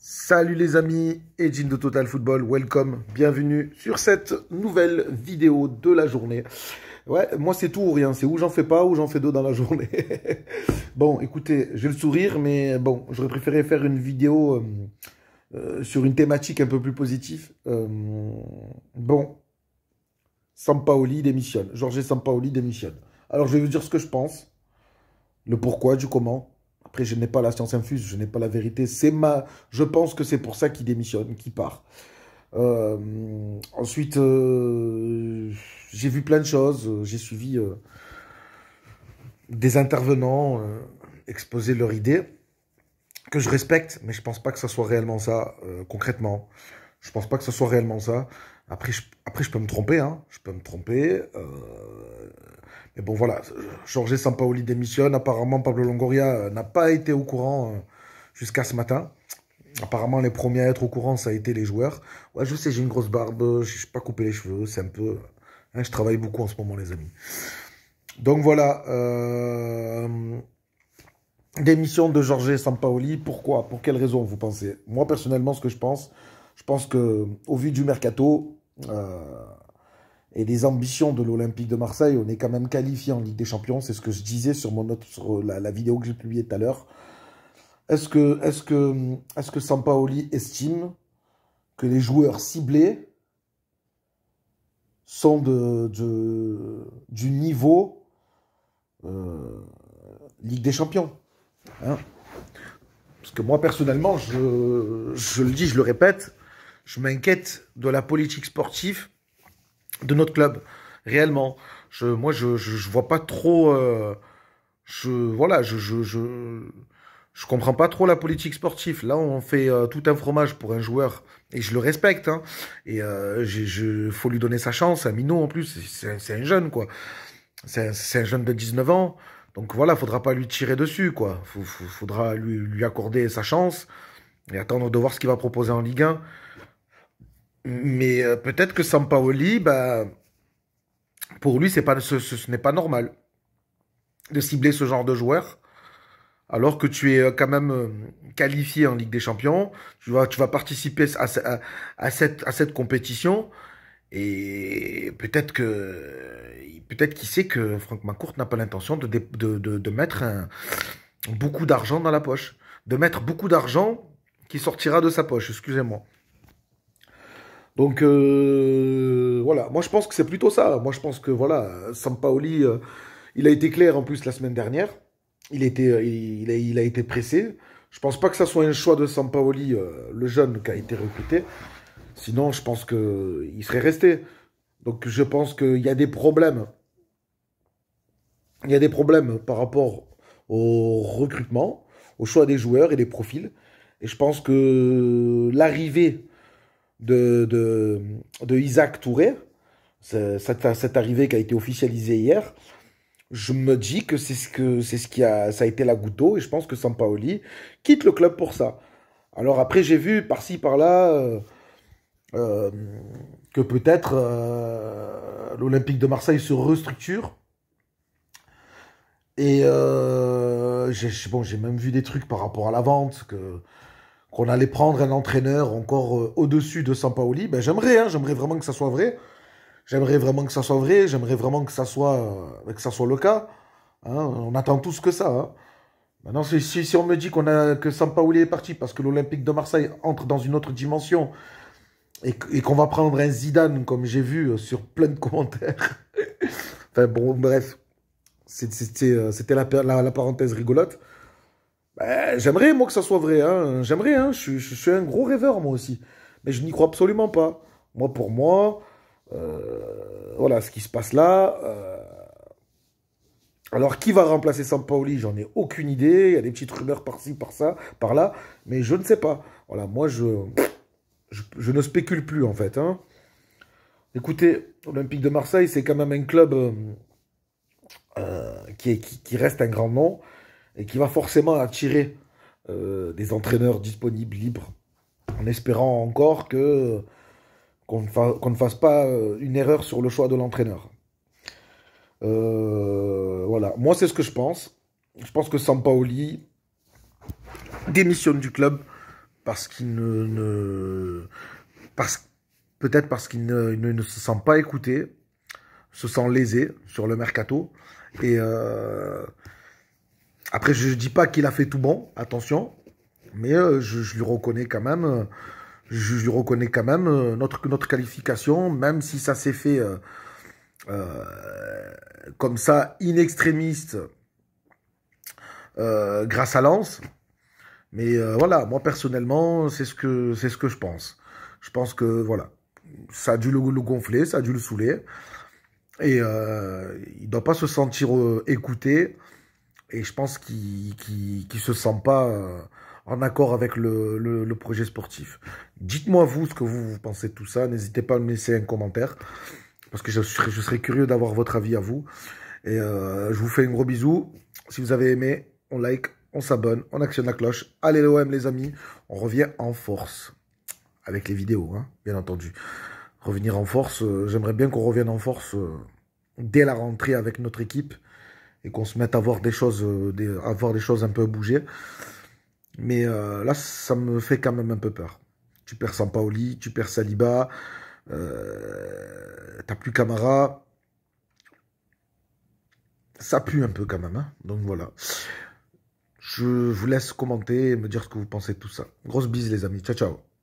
Salut les amis, Edjin de Total Football, welcome, bienvenue sur cette nouvelle vidéo de la journée. Ouais, moi c'est tout ou rien, c'est où j'en fais pas ou j'en fais deux dans la journée. Bon, écoutez, j'ai le sourire, mais bon, j'aurais préféré faire une vidéo sur une thématique un peu plus positive. Bon, Sampaoli démissionne, Jorge Sampaoli démissionne. Alors je vais vous dire ce que je pense, le pourquoi, du comment. Après, je n'ai pas la science infuse, je n'ai pas la vérité. Je pense que c'est pour ça qu'il démissionne, qu'il part. Ensuite, j'ai vu plein de choses. J'ai suivi des intervenants exposer leurs idées, que je respecte, mais je pense pas que ça soit réellement ça, concrètement. Je pense pas que ce soit réellement ça. Après, je peux me tromper, hein. Je peux me tromper. Mais bon, voilà. Jorge Sampaoli démissionne. Apparemment, Pablo Longoria n'a pas été au courant jusqu'à ce matin. Apparemment, les premiers à être au courant, ça a été les joueurs. Ouais, je sais, j'ai une grosse barbe. Je n'ai pas coupé les cheveux. C'est un peu... Hein, je travaille beaucoup en ce moment, les amis. Donc, voilà. Démission de Jorge Sampaoli. Pourquoi? Pour quelles raisons, vous pensez? Moi, personnellement, ce que je pense que, au vu du mercato et des ambitions de l'Olympique de Marseille, on est quand même qualifié en Ligue des Champions. C'est ce que je disais sur la vidéo que j'ai publiée tout à l'heure. Est-ce que Sampaoli estime que les joueurs ciblés sont du niveau Ligue des Champions, hein? Parce que moi, personnellement, je le dis, je le répète, je m'inquiète de la politique sportive de notre club. Réellement. Moi, je vois pas trop... voilà, je comprends pas trop la politique sportive. Là, on fait tout un fromage pour un joueur. Et je le respecte, hein. Et faut lui donner sa chance. Un minot, en plus. C'est un jeune, quoi. C'est un jeune de 19 ans. Donc voilà, faudra pas lui tirer dessus, quoi. Faudra lui accorder sa chance et attendre de voir ce qu'il va proposer en Ligue 1. Mais peut-être que Sampaoli, bah, pour lui, ce n'est pas normal de cibler ce genre de joueur, alors que tu es quand même qualifié en Ligue des Champions. Tu vas participer à cette compétition. Et peut-être qu'il sait que Franck McCourt n'a pas l'intention de mettre beaucoup d'argent dans la poche. De mettre beaucoup d'argent qui sortira de sa poche, excusez-moi. Donc, voilà. Moi, je pense que c'est plutôt ça. Moi, je pense que, voilà, Sampaoli, il a été clair, en plus, la semaine dernière. Il a été pressé. Je pense pas que ça soit un choix de Sampaoli, le jeune qui a été recruté. Sinon, je pense qu'il serait resté. Donc, je pense qu'il y a des problèmes. Il y a des problèmes par rapport au recrutement, au choix des joueurs et des profils. Et je pense que l'arrivée de Isaac Touré, cette arrivée qui a été officialisée hier, je me dis que ça a été la goutte d'eau, et je pense que Sampaoli quitte le club pour ça. Alors après, j'ai vu par-ci, par-là, que peut-être l'Olympique de Marseille se restructure. Et j'ai même vu des trucs par rapport à la vente, qu'on allait prendre un entraîneur encore au-dessus de Sampaoli. Ben, j'aimerais vraiment que ça soit vrai. J'aimerais vraiment que ça soit vrai. J'aimerais vraiment que ça soit le cas. Hein, on attend tous que ça. Hein. Maintenant, si on me dit que Sampaoli est parti parce que l'Olympique de Marseille entre dans une autre dimension et qu'on va prendre un Zidane, comme j'ai vu sur plein de commentaires. Enfin bon, bref. C'était la parenthèse rigolote. Ben, j'aimerais, moi, que ça soit vrai. Hein. J'aimerais, hein. Je suis un gros rêveur, moi aussi. Mais je n'y crois absolument pas. Moi, pour moi, voilà, ce qui se passe là. Alors, qui va remplacer Sampaoli? J'en ai aucune idée. Il y a des petites rumeurs par-ci, par-là. Mais je ne sais pas. Voilà, moi, je ne spécule plus, en fait. Hein. Écoutez, Olympique de Marseille, c'est quand même un club qui reste un grand nom et qui va forcément attirer des entraîneurs disponibles, libres, en espérant encore qu'on ne fasse pas une erreur sur le choix de l'entraîneur. Voilà, moi c'est ce que je pense. Je pense que Sampaoli démissionne du club parce qu'il peut-être parce qu'il ne se sent pas écouté, se sent lésé sur le mercato. Et après, je dis pas qu'il a fait tout bon, attention, mais je lui reconnais quand même, notre qualification, même si ça s'est fait comme ça, in extremis, grâce à Lens. Mais voilà, moi personnellement, c'est ce que je pense. Je pense que voilà, ça a dû le gonfler, ça a dû le saouler. Et il doit pas se sentir écouté. Et je pense qu'il se sent pas en accord avec le projet sportif. Dites-moi vous ce que vous pensez de tout ça. N'hésitez pas à me laisser un commentaire. Parce que je serais curieux d'avoir votre avis à vous. Et je vous fais un gros bisou. Si vous avez aimé, on like, on s'abonne, on actionne la cloche. Allez l'OM les amis, on revient en force. Avec les vidéos, hein, bien entendu. Revenir en force, j'aimerais bien qu'on revienne en force dès la rentrée avec notre équipe. Et qu'on se mette à voir des choses, un peu bouger. Mais là, ça me fait quand même un peu peur. Tu perds Sampaoli, tu perds Saliba, t'as plus Camara. Ça pue un peu quand même, hein. Donc voilà. Je vous laisse commenter et me dire ce que vous pensez de tout ça. Grosse bise les amis. Ciao, ciao.